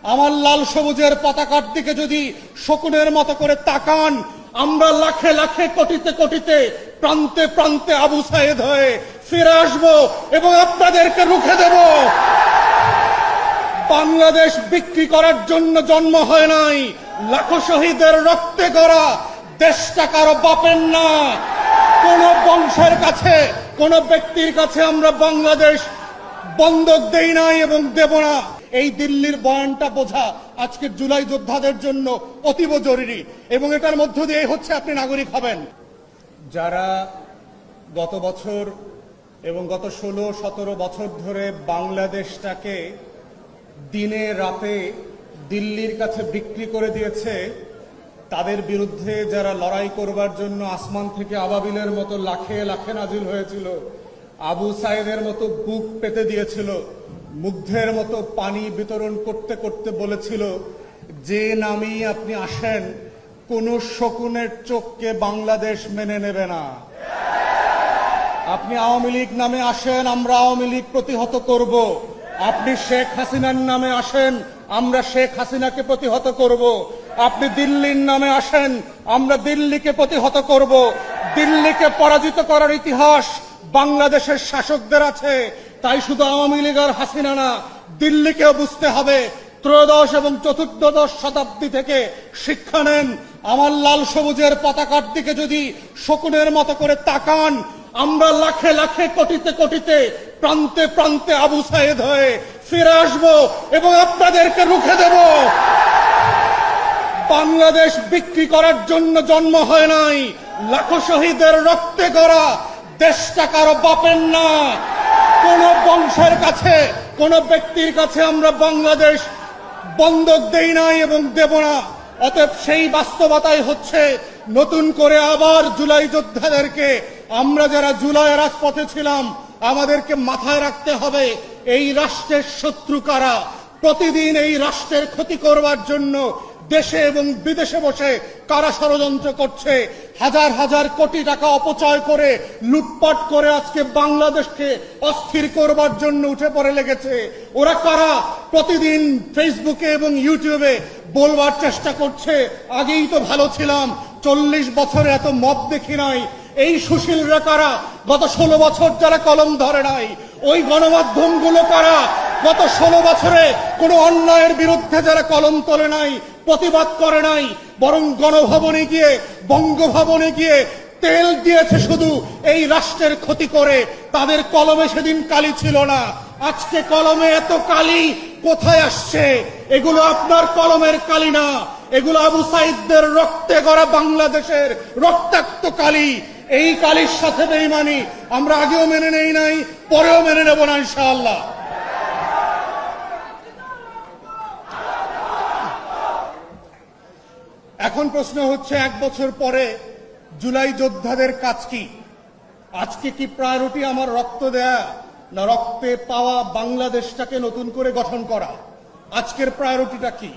আমার লাল সবুজের পতাকার দিকে যদি শকুনের মতো করে তাকান, আমরা লাখে লাখে কোটিতে কোটিতে প্রান্তে প্রান্তে আবু সাইদ হয়ে ফিরে আসবো এবং আপনাদেরকে রুখে দেব। বাংলাদেশ বিক্রি করার জন্য জন্ম হয় নাই, লাখো শহীদের রক্তে গড়া দেশটা কারো বাপের না। কোন বংশের কাছে, কোন ব্যক্তির কাছে আমরা বাংলাদেশ বন্ধক দেই নাই এবং দেব না। এই দিল্লির বয়ানটা বোঝা আজকে জুলাই যোদ্ধাদের জন্য অতীব জরুরি এবং এটার মধ্য দিয়ে হচ্ছে আপনি নাগরিক হবেন। যারা গত বছর এবং গত 16-17 বছর ধরে বাংলাদেশটাকে দিনে রাতে দিল্লির কাছে বিক্রি করে দিয়েছে, তাদের বিরুদ্ধে যারা লড়াই করবার জন্য আসমান থেকে আবাবিলের মতো লাখে লাখে নাজিল হয়েছিল, আবু সাইদের মতো বুক পেতে দিয়েছিল, মুগ্ধের মতো পানি বিতরণ করতে করতে বলেছিল, যে নামেই আপনি আসেন কোন শকুনের চোখকে বাংলাদেশ মেনে নেবে না। আপনি আওয়ামী লীগ নামে আসেন, আমরা আওয়ামী লীগ প্রতিহত করব। আপনি শেখ হাসিনার নামে আসেন, আমরা শেখ হাসিনাকে প্রতিহত করব। আপনি দিল্লির নামে আসেন, আমরা দিল্লিকে প্রতিহত করব। দিল্লিকে পরাজিত করার ইতিহাস বাংলাদেশের শাসকদের আছে, তাই শুধু আওয়ামী লীগ আর হাসিনা না, দিল্লিকেও বুঝতে হবে। ত্রয়োদশ এবং চতুর্দশ শতাব্দী থেকে শিক্ষা নেন। আমার লাল সবুজের পতাকার দিকে যদি শকুনের মতো করে তাকান, আমরা লাখে লাখে কোটিতে কোটিতে প্রান্তে প্রান্তে আবু সাইদ হয়ে ফিরে আসবো এবং আপনাদেরকে রুখে দেব। বাংলাদেশ বিক্রি করার জন্য জন্ম হয় নাই, লাখো শহীদের রক্তে গড়া দেশটা কারো বাপের না। কোন বংশের কাছে, কোন ব্যক্তির কাছে আমরা বাংলাদেশ বন্ধক দেই নাই এবং দেব না। অতএব সেই বাস্তবতাই হচ্ছে নতুন করে আবার জুলাই যোদ্ধাদেরকে, আমরা যারা জুলাই রাজপথে ছিলাম, আমাদেরকে মাথায় রাখতে হবে এই রাষ্ট্রের শত্রু কারা। প্রতিদিন এই রাষ্ট্রের ক্ষতি করবার জন্য দেশে এবং বিদেশে বসে কারা ষড়যন্ত্র করছে, হাজার হাজার কোটি টাকা অপচয় করে লুটপাট করে আজকে বাংলাদেশকে অস্থির করবার জন্য উঠে পড়ে লেগেছে। ওরা কারা? প্রতিদিন ফেসবুকে এবং ইউটিউবে বলবার চেষ্টা করছে, আগেই তো ভালো ছিলাম, 40 বছরে এত মদ দেখি নাই। এই সুশীলরা কারা? গত 16 বছর যারা কলম ধরে নাই। ওই গণমাধ্যমগুলো কারা? গত 16 বছরে কোনো অন্যায়ের বিরুদ্ধে যারা কলম তোলে নাই, প্রতিবাদ করে নাই, বরং গণভবনে গিয়ে, বঙ্গভবনে গিয়ে তেল দিয়েছে শুধু এই রাষ্ট্রের ক্ষতি করে। তাদের কলমে সেদিন কালি ছিল না, আজকে কলমে এত কালি কোথায় আসছে? এগুলো আপনার কলমের কালি না, এগুলো আবু সাইদদের রক্তে গড়া বাংলাদেশের রক্তাক্ত কালি। এই কালির সাথে বেঈমানি আমরা আগেও মেনে নেই নাই, পরেও মেনে নেব না ইনশাআল্লাহ। এখন প্রশ্ন হচ্ছে, 1 বছর পরে জুলাই যোদ্ধাদের কাজ কি? আজকে কি প্রায়োরিটি আমার রক্ত দেয়া, না রক্তে পাওয়া বাংলাদেশটাকে নতুন করে গঠন করা? আজকের প্রায়োরিটিটা কি?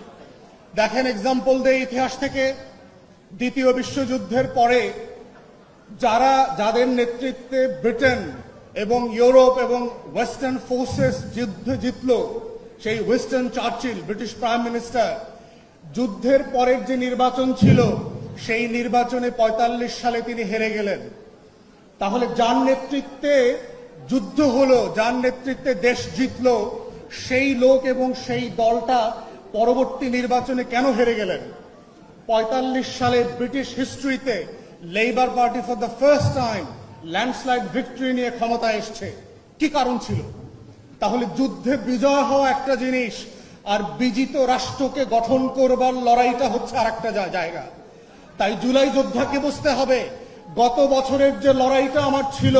দেখেন, এক্সাম্পল দেয় ইতিহাস থেকে। দ্বিতীয় বিশ্বযুদ্ধের পরে যাদের নেতৃত্বে ব্রিটেন এবং ইউরোপ এবং ওয়েস্টার্ন ফোর্সেস যুদ্ধ জিতল, সেই Winston Churchill, British prime minister, যুদ্ধের পরের যে নির্বাচন ছিল, সেই নির্বাচনে 45 সালে তিনি হেরে গেলেন। তাহলে যার নেতৃত্বে যুদ্ধ হলো, যার নেতৃত্বে দেশ জিতল, সেই লোক এবং সেই দলটা পরবর্তী নির্বাচনে কেন হেরে গেলেন? 45 সালে ব্রিটিশ হিস্ট্রিতে Labour party for the first time landslide victory নিয়ে ক্ষমতায় এসছে। কি কারণ ছিল? তাহলে যুদ্ধে বিজয় হওয়া একটা জিনিস, আর বিজিত রাষ্ট্রকে গঠন করবার লড়াইটা হচ্ছে আর একটা জায়গা। তাই জুলাই যোদ্ধাকে বুঝতে হবে, গত বছরের যে লড়াইটা আমার ছিল,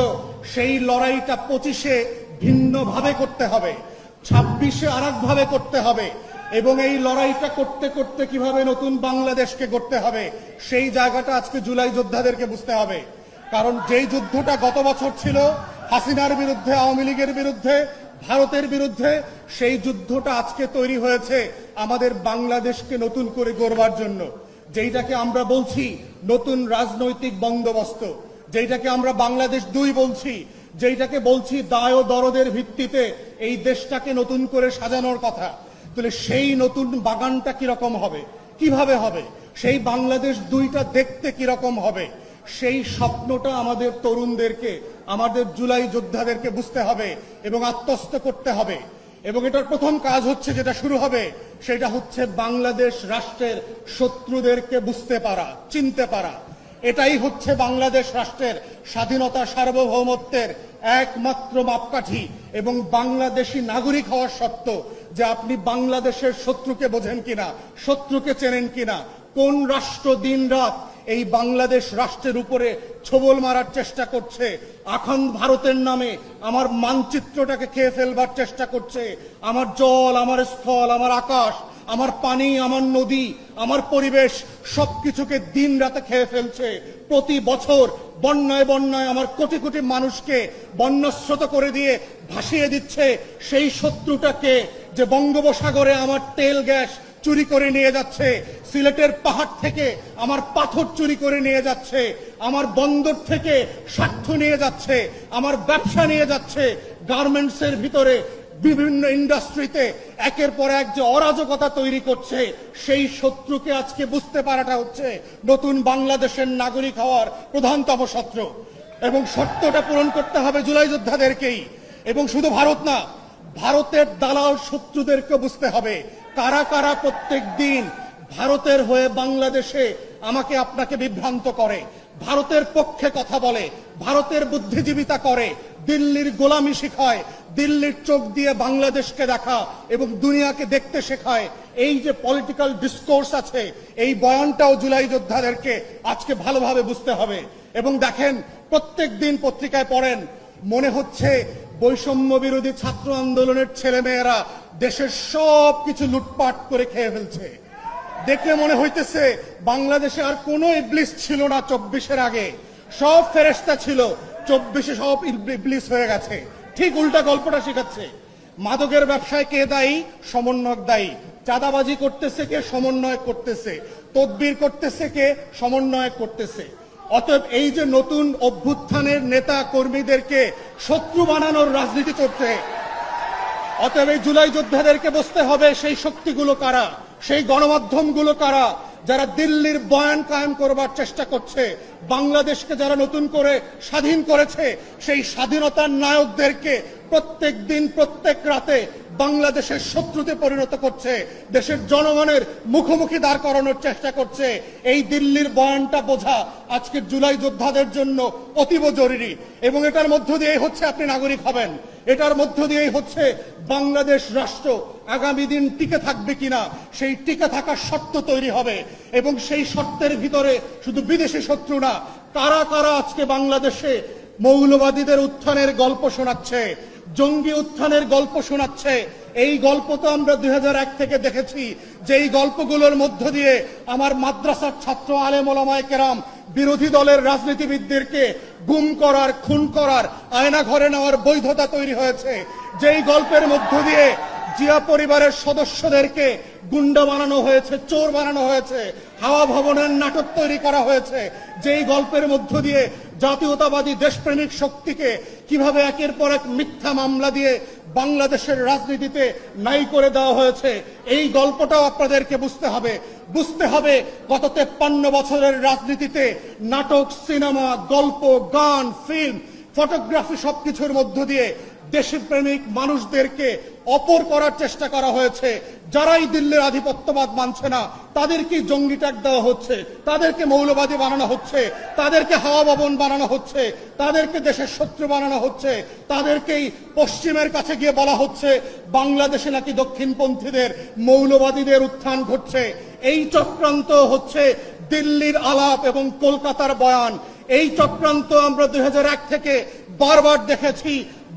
সেই লড়াইটা 25-এ ভিন্নভাবে করতে হবে, 26-এ আর একভাবে করতে হবে, এবং এই লড়াইটা করতে করতে কিভাবে নতুন বাংলাদেশকে গড়তে হবে, সেই জায়গাটা আজকে জুলাই যোদ্ধাদেরকে বুঝতে হবে। কারণ যেই যুদ্ধটা গত বছর ছিল হাসিনার বিরুদ্ধে, আওয়ামী লীগের বিরুদ্ধে, ভারতের বিরুদ্ধে, সেই যুদ্ধটা আজকে তৈরি হয়েছে আমাদের বাংলাদেশকে নতুন করে গড়বার জন্য। যেইটাকে আমরা বলছি নতুন রাজনৈতিক বন্দোবস্ত, যেইটাকে আমরা বাংলাদেশ 2 বলছি, যেইটাকে বলছি দায় ও দরদের ভিত্তিতে এই দেশটাকে নতুন করে সাজানোর কথা, তাহলে সেই নতুন বাগানটা কিরকম হবে, কিভাবে হবে, সেই বাংলাদেশ দুইটা দেখতে কিরকম হবে, সেই স্বপ্নটা আমাদের তরুণদেরকে, আমাদের জুলাই যোদ্ধাদেরকে বুঝতে হবে এবং আত্মস্থ করতে হবে। এবং এটার প্রথম কাজ হচ্ছে, যেটা শুরু হবে, সেটা হচ্ছে বাংলাদেশ রাষ্ট্রের শত্রুদেরকে বুঝতে পারা, চিনতে পারা। এটাই হচ্ছে বাংলাদেশ রাষ্ট্রের স্বাধীনতা, সার্বভৌমত্বের একমাত্র মাপকাঠি এবং বাংলাদেশি নাগরিক হওয়ার শর্ত যে আপনি বাংলাদেশের শত্রুকে বোঝেন কিনা, শত্রুকে চেনেন কিনা। কোন রাষ্ট্র দিনরাত এই বাংলাদেশ রাষ্ট্রের উপরে ছোবল মারার চেষ্টা করছে, আখন্দ ভারতের নামে আমার মানচিত্রটাকে খেয়ে ফেলবার চেষ্টা করছে, আমার জল, আমার স্থল, আমার আকাশ, আমার পানি, আমার নদী, আমার পরিবেশ সবকিছুকে দিন রাতে খেয়ে ফেলছে। প্রতি বছর বন্যায় বন্যায় আমার কোটি কোটি মানুষকে বন্যস্রোত করে দিয়ে ভাসিয়ে দিচ্ছে। সেই শত্রুটাকে যে বঙ্গোপসাগরে আমার তেল গ্যাস চুরি করে নিয়ে যাচ্ছে, সিলেটের পাহাড় থেকে আমার পাথর চুরি করে নিয়ে যাচ্ছে, আমার বন্দর থেকে স্বার্থ নিয়ে যাচ্ছে, আমার ব্যবসা নিয়ে যাচ্ছে, গার্মেন্টসের ভিতরে বিভিন্ন ইন্ডাস্ট্রিতে একের পর এক যে অরাজকতা তৈরি করছে, সেই শত্রুকে আজকে বুঝতে পারাটা হচ্ছে নতুন বাংলাদেশের নাগরিক হওয়ার প্রধানতম শর্ত। এবং শর্তটা পূরণ করতে হবে জুলাই যোদ্ধাদেরকেই। এবং শুধু ভারত না, ভারতের দালাল শত্রুদেরকে বুঝতে হবে কারা কারা প্রত্যেক দিন ভারতের হয়ে বাংলাদেশে আমাকে আপনাকে বিভ্রান্ত করে, ভারতের পক্ষে কথা বলে, ভারতের বুদ্ধিজীবিতা করে, দিল্লির গোলামি শেখায়, দিল্লির চোখ দিয়ে বাংলাদেশকে দেখা এবং দুনিয়াকে দেখতে শেখায়। এই যে পলিটিক্যাল ডিসকোর্স আছে, এই বয়ানটাও জুলাই যোদ্ধাদেরকে আজকে ভালোভাবে বুঝতে হবে। এবং দেখেন, প্রত্যেক দিন পত্রিকায় পড়েন, মনে হচ্ছে বৈষম্য বিরোধী ছাত্র আন্দোলনের ছেলেমেয়েরা দেশের সব কিছু লুটপাট করে খেয়ে ফেলছে। দেখলে মনে হইতেছে বাংলাদেশে আর কোনো ইবলিস ছিল না 24-এর আগে, সব ফেরেশতা ছিল, 24-এ সব ইবলিস হয়ে গেছে। ঠিক উল্টা গল্পটা শেখাচ্ছে। মাদকের ব্যবসায় কে দায়ী? সমন্বয়ক দায়ী। চাঁদাবাজি করতেছে কে? সমন্বয়ক করতেছে। তদবির করতেছে কে? সমন্বয়ক করতেছে। অতএব এই যে নতুন অভ্যুত্থানের নেতা কর্মীদেরকে শত্রু বানানোর রাজনীতি চলছে, অতএব এই জুলাই যোদ্ধাদেরকে বুঝতে হবে সেই শক্তিগুলো কারা, সেই গণমাধ্যমগুলো কারা, যারা দিল্লির বয়ান কায়েম করবার চেষ্টা করছে, বাংলাদেশকে যারা নতুন করে স্বাধীন করেছে, সেই স্বাধীনতার নায়কদেরকে প্রত্যেক দিন প্রত্যেক রাতে বাংলাদেশের শত্রুতে পরিণত করছে, দেশের জনগণের মুখোমুখি দাঁড় করানোর চেষ্টা করছে। এই দিল্লির বয়ানটা বোঝা আজকে জুলাই যোদ্ধাদের জন্য অতীব জরুরি। এবং এটার মধ্য দিয়েই হচ্ছে আপনি নাগরিক হবেন, এটার মধ্য দিয়েই হচ্ছে বাংলাদেশ রাষ্ট্র আগামী দিন টিকে থাকবে কিনা সেই টিকে থাকার শর্ত তৈরি হবে। এবং সেই শর্তের ভিতরে শুধু বিদেশি শত্রু না, কারা কারা আজকে বাংলাদেশে মৌলবাদীদের উত্থানের গল্প শোনাচ্ছে, জঙ্গি উত্থানের গল্প শোনাচ্ছে। এই গল্প তো আমরা 2001 থেকে দেখেছি, যে এই গল্পগুলোর মধ্য দিয়ে আমার মাদ্রাসার ছাত্র আলেম ওলামায়ে কেরাম বিরোধী দলের রাজনীতিবিদদেরকে গুম করার, খুন করার, আয়না ঘরে নেওয়ার বৈধতা তৈরি হয়েছে। যেই গল্পের মধ্য দিয়ে জিয়া পরিবারের সদস্যদেরকে গুন্ডা বানানো হয়েছে, চোর বানানো হয়েছে, হাওয়া ভবনের নাটক তৈরি করা হয়েছে। যেই গল্পের মধ্য দিয়ে জাতীয়তাবাদী দেশপ্রেমিক শক্তিকে কিভাবে একের পর এক মিথ্যা মামলা দিয়ে বাংলাদেশের রাজনীতিতে নাই করে দেওয়া হয়েছে, এই গল্পটাও আপনাদেরকে বুঝতে হবে। বুঝতে হবে গত 53 বছরের রাজনীতিতে নাটক, সিনেমা, গল্প, গান, ফিল্ম, ফটোগ্রাফি সবকিছুর মধ্য দিয়ে দেশপ্রেমিক মানুষদেরকে অপর করার চেষ্টা করা হয়েছে। যারাই দিল্লির আধিপত্যবাদ মানছে না তাদেরকে জঙ্গি ট্যাগ দেওয়া হচ্ছে, তাদেরকে মৌলবাদী বানানো হচ্ছে, তাদেরকে হাওয়া ভবন বানানো হচ্ছে, তাদেরকে দেশের শত্রু বানানো হচ্ছে, তাদেরকেই পশ্চিমের কাছে গিয়ে বলা হচ্ছে বাংলাদেশে নাকি দক্ষিণপন্থীদের, মৌলবাদীদের উত্থান ঘটছে। এই চক্রান্ত হচ্ছে দিল্লির আলাপ এবং কলকাতার বয়ান। এই চক্রান্ত আমরা 2001 থেকে বারবার দেখেছি।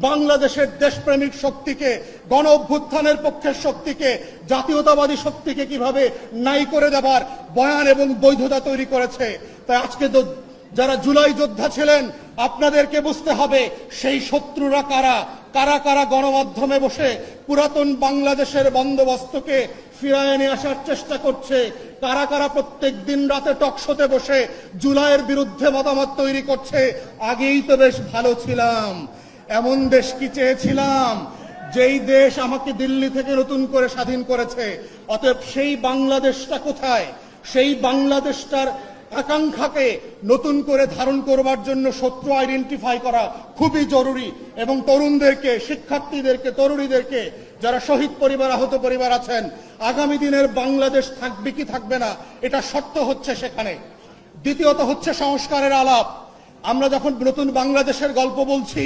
বাংলাদেশের দেশপ্রেমিক শক্তিকে, গণ অভ্যুত্থানের পক্ষের শক্তিকে, জাতীয়তাবাদী শক্তিকে কিভাবে নাই করে দেবার বয়ান এবং বৈধতা তৈরি করেছে। তাই আজকে যারা জুলাই যোদ্ধা ছিলেন, আপনাদেরকে বুঝতে হবে সেই শত্রুরা কারা, কারা কারা গণমাধ্যমে বসে পুরাতন বাংলাদেশের বন্দোবস্তকে ফিরায় নিয়ে আসার চেষ্টা করছে, কারা কারা প্রত্যেক দিন রাতে টকশোতে বসে জুলাইয়ের বিরুদ্ধে মতামত তৈরি করছে। আগেই তো বেশ ভালো ছিলাম, এমন দেশ কি চেয়েছিলাম যেই দেশ আমাকে দিল্লি থেকে নতুন করে স্বাধীন করেছে, অতএব সেই বাংলাদেশটা কোথায়? সেই বাংলাদেশটার আকাঙ্ক্ষাকে নতুন করে ধারণ করবার জন্য শত্রু আইডেন্টিফাই করা খুবই জরুরি। এবং তরুণদেরকে, শিক্ষার্থীদেরকে, তরুণীদেরকে, যারা শহীদ পরিবার, আহত পরিবার আছেন, আগামী দিনের বাংলাদেশ থাকবে কি থাকবে না, এটা শর্ত হচ্ছে সেখানে। দ্বিতীয়ত হচ্ছে সংস্কারের আলাপ। আমরা যখন নতুন বাংলাদেশের গল্প বলছি,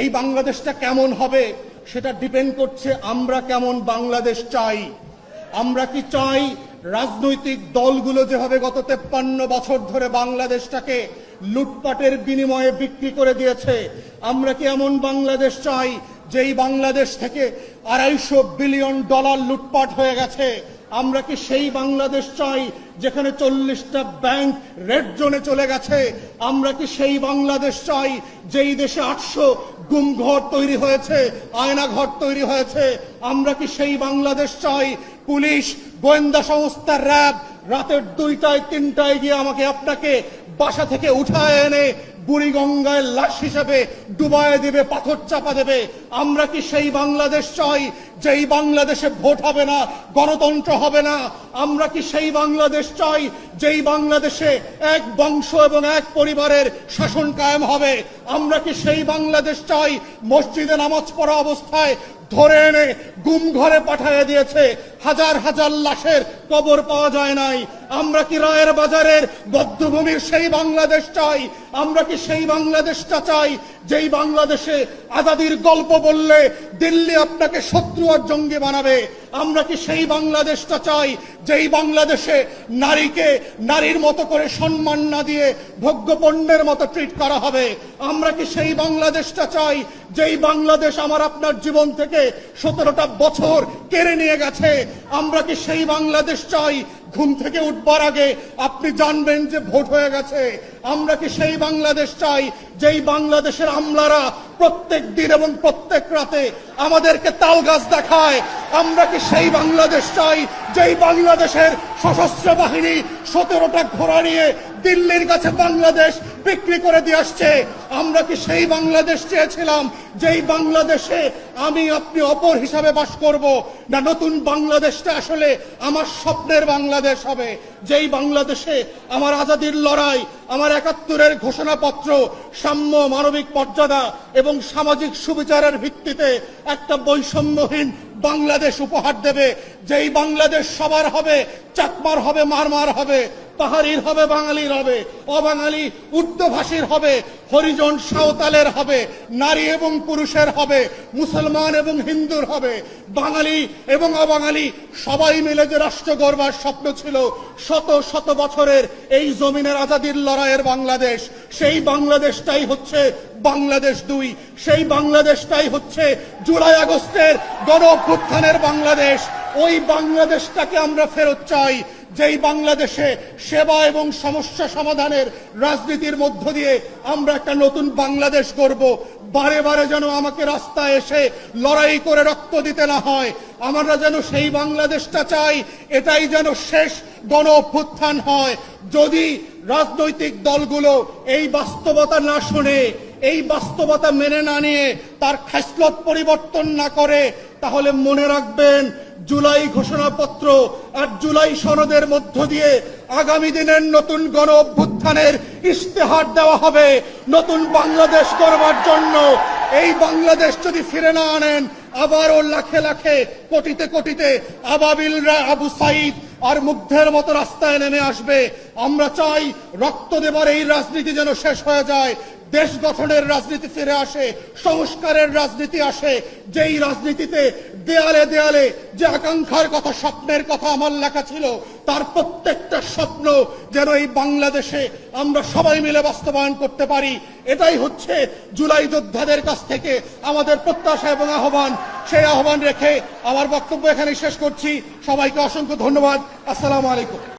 এই বাংলাদেশটা কেমন হবে সেটা ডিপেন্ড করছে আমরা কেমন বাংলাদেশ চাই। আমরা কি চাই রাজনৈতিক দলগুলো যেভাবে গত 53 বছর ধরে বাংলাদেশটাকে লুটপাটের বিনিময়ে বিক্রি করে দিয়েছে, আমরা কি এমন বাংলাদেশ চাই যেই বাংলাদেশ থেকে $250 বিলিয়ন লুটপাট হয়ে গেছে? আমরা কি সেই বাংলাদেশ চাই যেখানে 40টা ব্যাংক রেড জোনে চলে গেছে? আমরা কি সেই বাংলাদেশ চাই যেই দেশে 800 গুমঘর তৈরি হয়েছে, আয়নাঘর তৈরি হয়েছে? আমরা কি সেই বাংলাদেশ চাই পুলিশ, গোয়েন্দা সংস্থা, র্যাব রাতের 2টায় 3টায় গিয়ে আমাকে আপনাকে বাসা থেকে উঠায় এনে বুড়িগঙ্গায় লাশ হিসেবে ডুবায় দেবে, পাথর চাপা দেবে? আমরা কি সেই বাংলাদেশ চাই যেই বাংলাদেশে ভোট হবে না, গণতন্ত্র হবে না? আমরা কি সেই বাংলাদেশ চাই যেই বাংলাদেশে এক বংশ এবং এক পরিবারের শাসন কায়েম হবে? আমরা কি সেই বাংলাদেশ চাই মসজিদে নামাজ পড়া অবস্থায় ধরে এনে গুম ঘরে পাঠিয়ে দিয়েছে, হাজার হাজার লাশের কবর পাওয়া যায় নাই? আমরা কি রায়ের বাজারের বধ্যভূমির সেই বাংলাদেশ চাই? আমরা কি সেই বাংলাদেশটা চাই যেই বাংলাদেশে আজাদির গল্প বললে দিল্লি আপনাকে শত্রু আর জঙ্গি বানাবে? আমরা কি সেই বাংলাদেশটা চাই যেই বাংলাদেশে নারীকে নারীর মতো করে সম্মান না দিয়ে ভোগ্যপণ্যের মতো ট্রিট করা হবে? আমরা কি সেই বাংলাদেশটা চাই যেই বাংলাদেশ আমার আপনার জীবন থেকে 17টা বছর কেড়ে নিয়ে গেছে? আমরা কি সেই বাংলাদেশ চাই ঘুম থেকে উঠবার আগে আপনি জানবেন যে ভোট হয়ে গেছে? আমরা কি সেই বাংলাদেশ চাই যেই বাংলাদেশের আমলারা প্রত্যেক দিন এবং প্রত্যেক রাতে আমাদেরকে তালগাছ দেখায়? আমরা কি সেই বাংলাদেশ চাই যেই বাংলাদেশের সশস্ত্র বাহিনী 17টা ঘোড়া নিয়ে দিল্লির কাছে বাংলাদেশ বিক্রি করে দিয়ে আসছে? আমরা কি সেই বাংলাদেশ চেয়েছিলাম যেই বাংলাদেশে আমি আপনি অপর হিসাবে বাস করব? না নতুন বাংলাদেশটা আসলে আমার স্বপ্নের বাংলাদেশ হবে, যেই বাংলাদেশে আমার আজাদির লড়াই, আমার 71-এর ঘোষণাপত্র সাম্য, মানবিক মর্যাদা এবং সামাজিক সুবিচারের ভিত্তিতে একটা বৈষম্যহীন বাংলাদেশ উপহার দেবে, যেই বাংলাদেশ সবার হবে, চাকমার হবে, মারমার হবে, পাহাড়ির হবে, বাঙালির হবে, অবাঙালি উর্দুভাষীর হবে, হরিজন সাঁওতালের হবে, নারী এবং পুরুষের হবে, মুসলমান এবং হিন্দুর হবে, বাঙালি এবং অবাঙালি সবাই মিলে যে রাষ্ট্র গড়বার স্বপ্ন ছিল শত শত বছরের এই জমিনের আজাদির লড়াইয়ের বাংলাদেশ, সেই বাংলাদেশটাই হচ্ছে বাংলাদেশ 2। সেই বাংলাদেশটাই হচ্ছে জুলাই আগস্টের গণ অভ্যুত্থানের বাংলাদেশ। ওই বাংলাদেশটাকে আমরা ফেরত চাই, যেই বাংলাদেশে সেবা এবং সমস্যা সমাধানের রাজনীতির মধ্য দিয়ে আমরা একটা নতুন বাংলাদেশ গড়ব। বারে বারে যেন আমাকে রাস্তায় এসে লড়াই করে রক্ত দিতে না হয়। আমরা যেন সেই বাংলাদেশটা চাই, এটাই যেন শেষ গণ অভ্যুত্থান হয়। যদি রাজনৈতিক দলগুলো এই বাস্তবতা না শুনে, এই বাস্তবতা মেনে না নিয়ে তার খাসলত পরিবর্তন না করে, তাহলে মনে রাখবেন জুলাই ঘোষণাপত্র আর জুলাই সনদের মধ্য দিয়ে আগামী দিনের নতুন গণ অভ্যুত্থানের ইশতেহার দেওয়া হবে নতুন বাংলাদেশ গড়বার জন্য। এই বাংলাদেশ যদি ফিরে না আনেন, আবারও লাখে লাখে কোটিতে কোটিতে আবাবিলরা আবু সাইদ আর মুগ্ধের মতো রাস্তায় নেমে আসবে। আমরা চাই রক্ত দেবার এই রাজনীতি যেন শেষ হয়ে যায়, দেশ গঠনের রাজনীতি ফিরে আসে, সংস্কারের রাজনীতি আসে, যেই রাজনীতিতে দেয়ালে দেয়ালে যে আকাঙ্ক্ষার কথা, স্বপ্নের কথা আমার লেখা ছিল, তার প্রত্যেকটা স্বপ্ন যেন এই বাংলাদেশে আমরা সবাই মিলে বাস্তবায়ন করতে পারি। এটাই হচ্ছে জুলাই যোদ্ধাদের কাছ থেকে আমাদের প্রত্যাশা এবং আহ্বান। সেই আহ্বান রেখে আমার বক্তব্য এখানে শেষ করছি। সবাইকে অসংখ্য ধন্যবাদ। আসসালামু আলাইকুম।